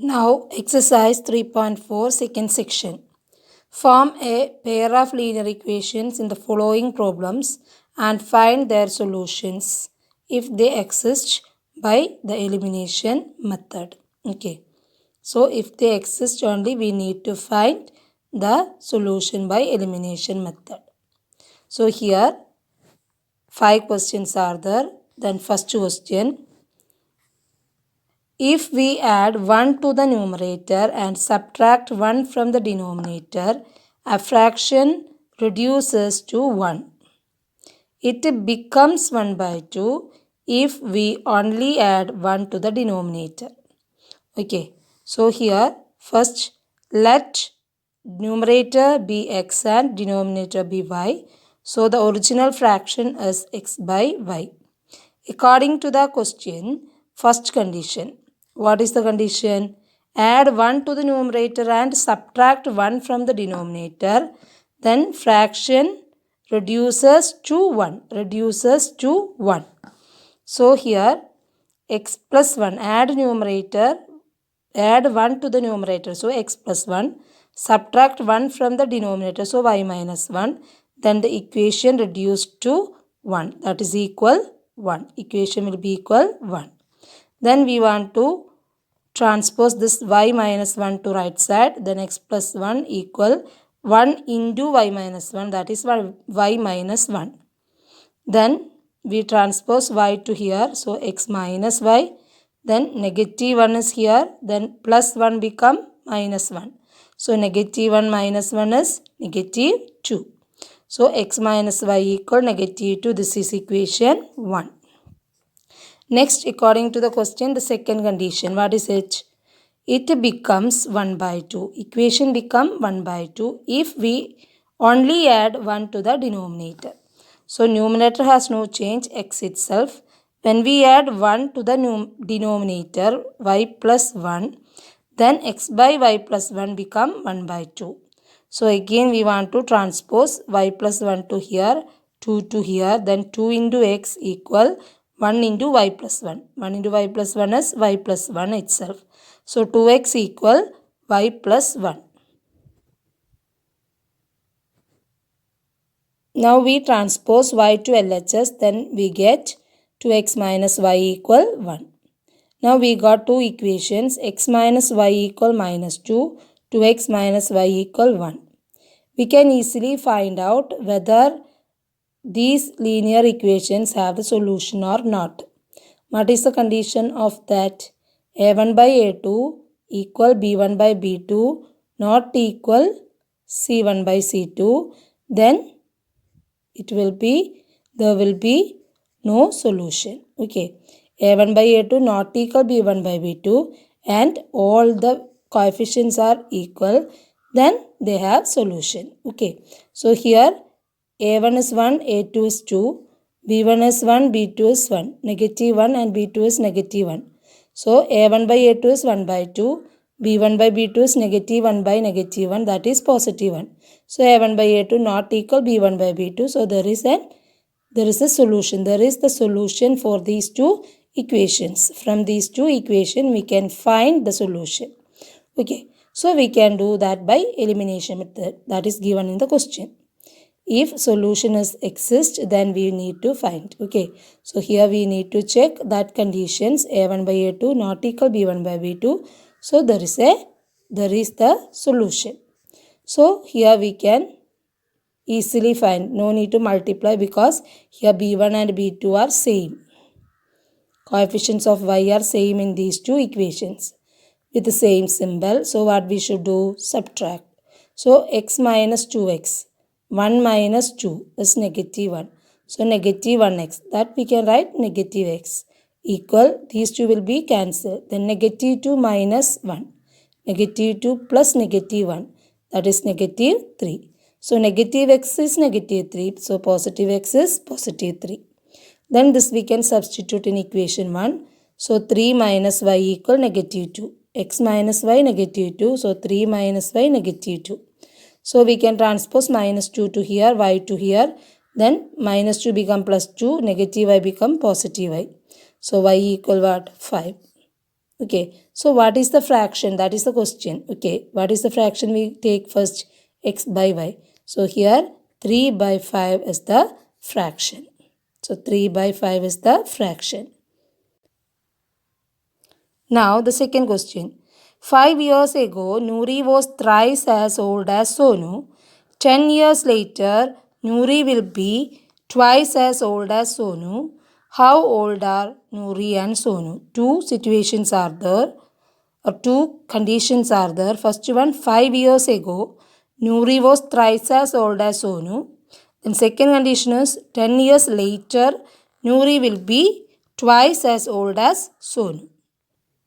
Now, exercise 3.4, second section. Form a pair of linear equations in the following problems and find their solutions if they exist by the elimination method. Okay. So, if they exist only, we need to find the solution by elimination method. So, here 5 questions are there. Then first question. If we add 1 to the numerator and subtract 1 from the denominator, a fraction reduces to 1. It becomes 1 by 2 if we only add 1 to the denominator. Okay, so here first let numerator be x and denominator be y. So the original fraction is x by y. According to the question, first condition. What is the condition? Add 1 to the numerator and subtract 1 from the denominator. Then fraction reduces to 1. Reduces to 1. So here x plus 1. Add numerator. Add 1 to the numerator. So x plus 1. Subtract 1 from the denominator. So y minus 1. Then the equation reduced to 1. That is equal 1. Equation will be equal 1. Then we want to transpose this y minus 1 to right side. Then x plus 1 equal 1 into y minus 1. That is y minus 1. Then we transpose y to here. So x minus y. Then negative 1 is here. Then plus 1 become minus 1. So negative 1 minus 1 is negative 2. So x minus y equal negative 2. This is equation 1. Next, according to the question, the second condition. What is it? It becomes 1 by 2. Equation become 1 by 2 if we only add 1 to the denominator. So numerator has no change, x itself. When we add 1 to the denominator, y plus 1, then x by y plus 1 become 1 by 2. So again we want to transpose y plus 1 to here, 2 to here, then 2 into x equal 1 into y plus 1. 1 into y plus 1 is y plus 1 itself. So 2x equal y plus 1. Now we transpose y to LHS, then we get 2x minus y equal 1. Now we got two equations, x minus y equal minus 2, 2x minus y equal 1. We can easily find out whether these linear equations have the solution or not. What is the condition of that? A1 by A2 equal B1 by B2 not equal C1 by C2. Then there will be no solution. Okay. A1 by A2 not equal B1 by B2 and all the coefficients are equal. Then they have solution. Okay. So here A1 is 1, A2 is 2, B1 is 1, B2 is 1, negative 1 and B2 is negative 1. So A1 by A2 is 1 by 2, B1 by B2 is negative 1 by negative 1, that is positive 1. So A1 by A2 not equal B1 by B2, so there is a solution. There is the solution for these two equations. From these two equations we can find the solution. Okay, so we can do that by elimination method that is given in the question. If solution exists, then we need to find. Okay, so here we need to check that conditions A1 by A2 not equal B1 by B2. So there is the solution. So here we can easily find. No need to multiply because here B1 and B2 are same. Coefficients of y are same in these two equations with the same symbol. So what we should do? Subtract. So x minus 2x. 1 minus 2 is negative 1. So negative 1x. That we can write negative x equal. These two will be cancelled. Then negative 2 minus 1. Negative 2 plus negative 1. That is negative 3. So negative x is negative 3. So positive x is positive 3. Then this we can substitute in equation 1. So 3 minus y equal negative 2. X minus y negative 2. So 3 minus y negative 2. So we can transpose minus 2 to here, y to here. Then minus 2 become plus 2, negative y become positive y. So y equal what? 5. Okay. So what is the fraction? That is the question. Okay, what is the fraction? We take first x by y. So here 3 by 5 is the fraction. So 3 by 5 is the fraction. Now the second question. 5 years ago, Noori was thrice as old as Sonu. 10 years later, Noori will be twice as old as Sonu. How old are Noori and Sonu? Two situations are there, or two conditions are there. First one, 5 years ago, Noori was thrice as old as Sonu. Then second condition is 10 years later, Noori will be twice as old as Sonu.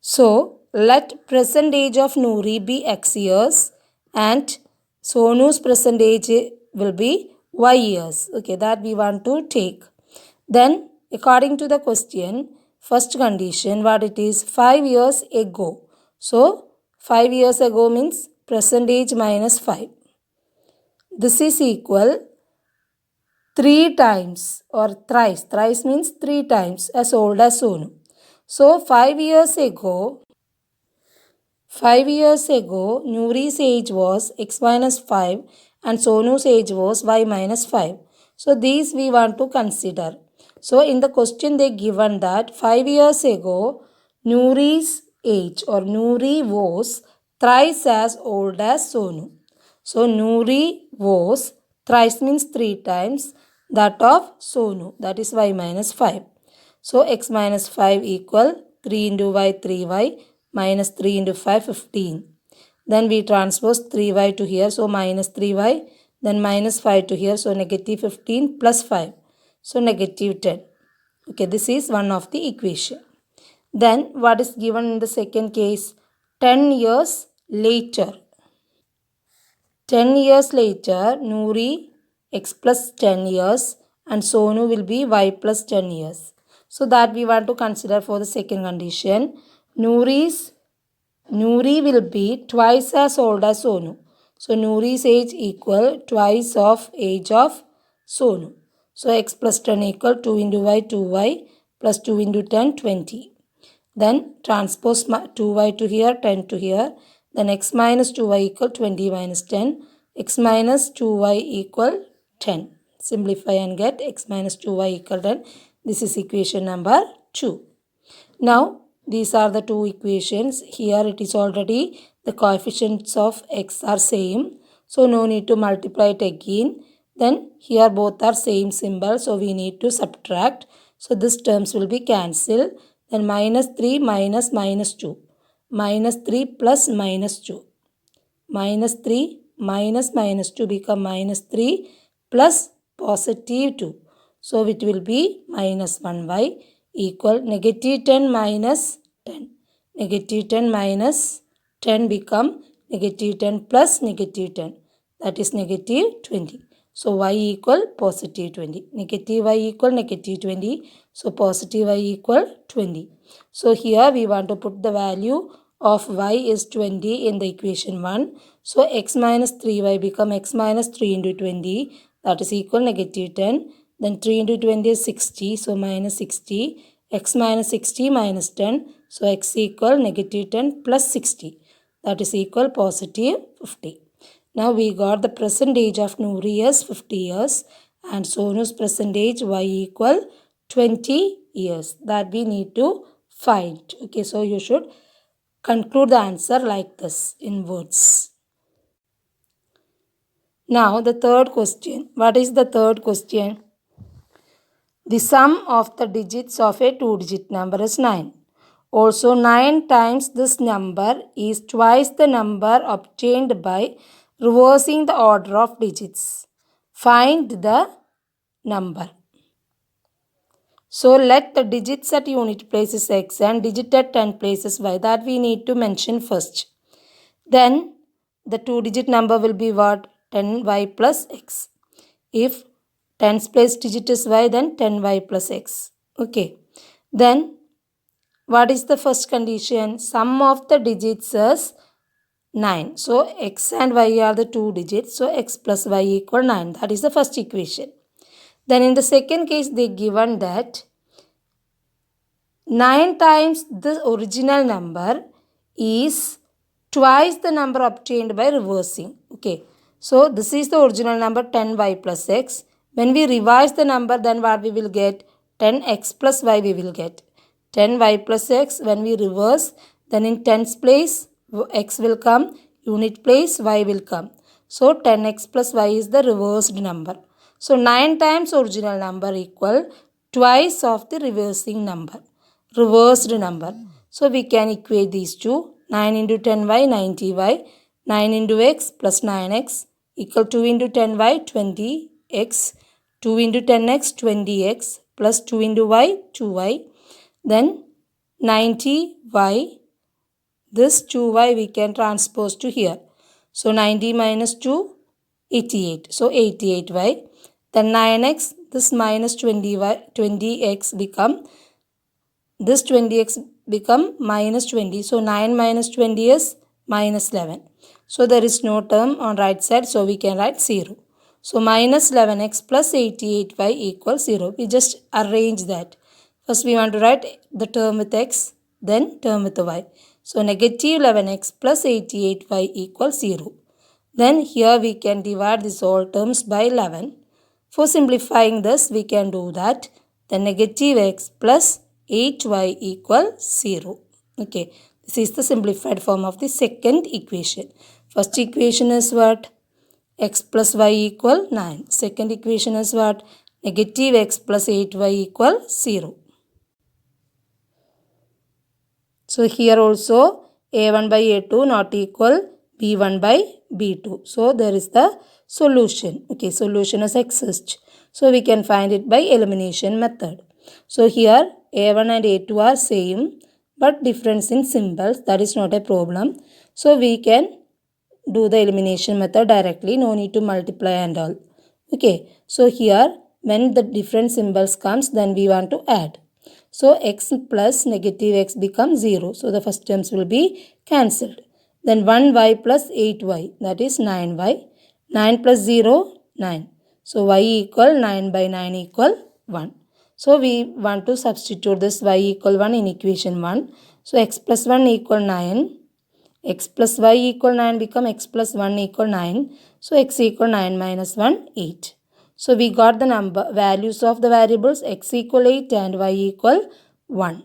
So, let present age of Noori be x years and Sonu's present age will be y years. Okay, that we want to take. Then, according to the question, first condition, what it is? 5 years ago. So, 5 years ago means present age minus 5. This is equal 3 times or thrice. Thrice means 3 times as old as Sonu. So, 5 years ago, Noori's age was x minus 5 and Sonu's age was y minus 5. So, these we want to consider. So, in the question they given that 5 years ago, Noori's age or Noori was thrice as old as Sonu. So, Noori was thrice means 3 times that of Sonu, that is y minus 5. So, x minus 5 equal 3 into y 3y minus 3 into 5 15. Then we transpose 3y to here, so minus 3y, then minus 5 to here, so negative 15 plus 5, so negative 10. Okay, this is one of the equation. Then what is given in the second case? 10 years later. 10 years later, Noori x plus 10 years and Sonu will be y plus 10 years. So that we want to consider for the second condition. Noori will be twice as old as Sonu. So Noori's age equal twice of age of Sonu. So x plus 10 equal 2 into y 2y plus 2 into 10 20. Then transpose 2y to here 10 to here. Then x minus 2y equal 20 minus 10. X minus 2y equal 10. Simplify and get x minus 2y equal 10. This is equation number 2. Now, these are the two equations. Here it is already the coefficients of x are same. So, no need to multiply it again. Then, here both are same symbol. So, we need to subtract. So, this terms will be cancelled. Then, minus 3 minus minus 2. Minus 3 plus minus 2. Minus 3 minus minus 2 become minus 3 plus positive 2. So, it will be minus 1y equal negative 10 minus 10. Negative 10 minus 10 become negative 10 plus negative 10. That is negative 20. So, y equal positive 20. Negative y equal negative 20. So, positive y equal 20. So, here we want to put the value of y is 20 in the equation 1. So, x minus 3y become x minus 3 into 20. That is equal negative 10. Then 3 into 20 is 60. So, minus 60. X minus 60 minus 10. So, x equal negative 10 plus 60. That is equal positive 50. Now, we got the present age of Noori as 50 years. And Sonu's present age y equal 20 years. That we need to find. Okay, so you should conclude the answer like this in words. Now, the third question. What is the third question? The sum of the digits of a two-digit number is 9. Also, 9 times this number is twice the number obtained by reversing the order of digits. Find the number. So, let the digits at unit places x and digit at 10 places y. That we need to mention first. Then, the two-digit number will be what? 10y plus x. If 10's place digit is y, then 10y plus x. Okay. Then, what is the first condition? Sum of the digits is 9. So, x and y are the two digits. So, x plus y equal 9. That is the first equation. Then, in the second case, they given that 9 times the original number is twice the number obtained by reversing. Okay. So this is the original number 10y plus x. When we revise the number, then what we will get? 10x plus y we will get. 10y plus x, when we reverse, then in tens place x will come, unit place y will come. So 10x plus y is the reversed number. So 9 times original number equal twice of the reversing number, reversed number. So we can equate these two. 9 into 10y, 90y. 9 into x plus 9x equal 2 into 10y, 20x. 2 into 10x, 20x plus 2 into y, 2y. Then 90y, this 2y we can transpose to here. So 90 minus 2, 88. So 88y. Then 9x, this minus 20x become, this 20x become minus 20. So 9 minus 20 is minus 11. So there is no term on right side, so we can write 0. So minus 11x plus 88y equals 0. We just arrange that. First we want to write the term with x, then term with y. So negative 11x plus 88y equals 0. Then here we can divide these all terms by 11. For simplifying this, we can do that. Then negative x plus 8y equals 0. Okay, this is the simplified form of the second equation. First equation is what? X plus y equal 9. Second equation is what? Negative x plus 8y equal 0. So here also a1 by a2 not equal b1 by b2. So there is the solution. Okay, solution is exists. So we can find it by elimination method. So here a1 and a2 are same but difference in symbols. That is not a problem. So we can do the elimination method directly. No need to multiply and all. Okay, so here when the different symbols comes, then we want to add. So x plus negative x becomes 0. So the first terms will be cancelled. Then 1y plus 8y, that is 9y. 9 plus 0, 9. So y equal 9 by 9 equal 1. So we want to substitute this y equal 1 in equation 1. So x plus 1 equal 9. X plus y equal 9 become x plus 1 equal 9. So x equal 9 minus 1, 8. So we got the number values of the variables x equal 8 and y equal 1.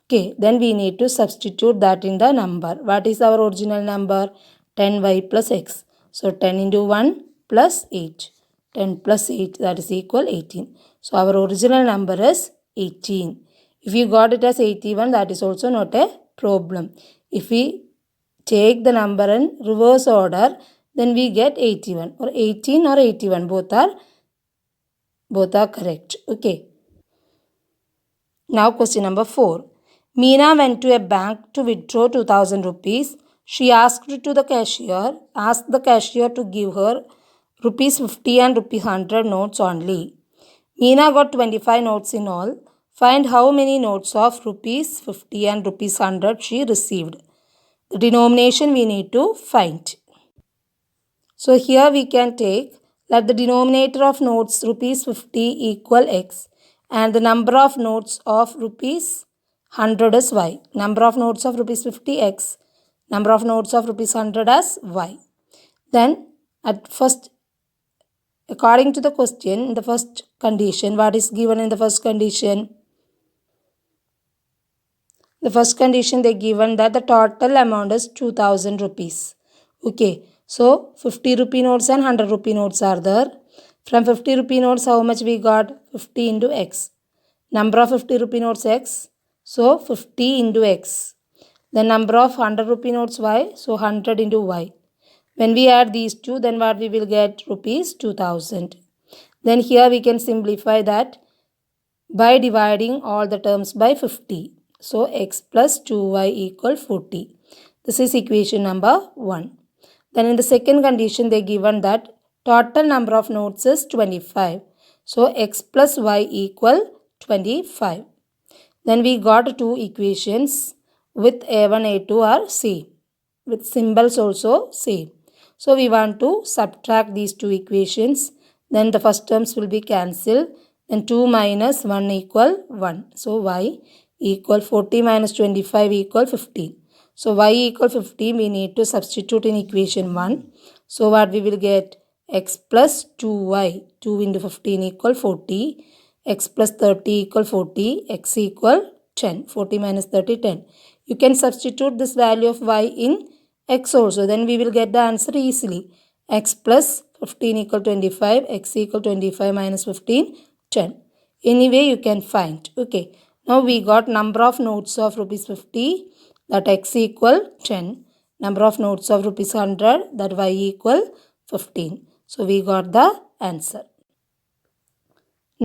Okay, then we need to substitute that in the number. What is our original number? 10y plus x. So 10 into 1 plus 8. 10 plus 8, that is equal 18. So our original number is 18. If you got it as 81, that is also not a problem. If we take the number in reverse order, then we get 81 or 18 or 81. Both are correct. Okay. Now question number 4. Meena went to a bank to withdraw 2000 rupees. She asked the cashier to give her rupees 50 and rupees 100 notes only. Meena got 25 notes in all. Find how many notes of rupees 50 and rupees 100 she received. The denomination we need to find. So here we can take, let the denominator of notes rupees 50 equal x and the number of notes of rupees 100 is y. Number of notes of rupees 50 x. Number of notes of rupees 100 as y. Then at first, according to the question, in the first condition, what is given in the first condition? The first condition they given that the total amount is 2000 rupees. Okay. So 50 rupee notes and 100 rupee notes are there. From 50 rupee notes, how much we got? 50 into x. Number of 50 rupee notes x. So 50 into x. The number of 100 rupee notes y. So 100 into y. When we add these two, then what we will get? Rupees 2000. Then here we can simplify that by dividing all the terms by 50. So x plus 2y equal 40. This is equation number 1. Then in the second condition they given that total number of notes is 25. So x plus y equal 25. Then we got two equations with a1, a2 are same. With symbols also same. So we want to subtract these two equations. Then the first terms will be cancelled. Then 2 minus 1 equal 1. So y equal 40 minus 25 equal 15. So y equal 50, we need to substitute in equation 1. So what we will get? X plus 2y, 2 into 15 equal 40, x plus 30 equal 40, x equal 10, 40 minus 30, 10. You can substitute this value of y in x also, then we will get the answer easily. X plus 15 equal 25, x equal 25 minus 15, 10. Anyway, you can find. Okay. Now we got number of notes of rupees 50, that x equal 10. Number of notes of rupees 100, that y equal 15. So we got the answer.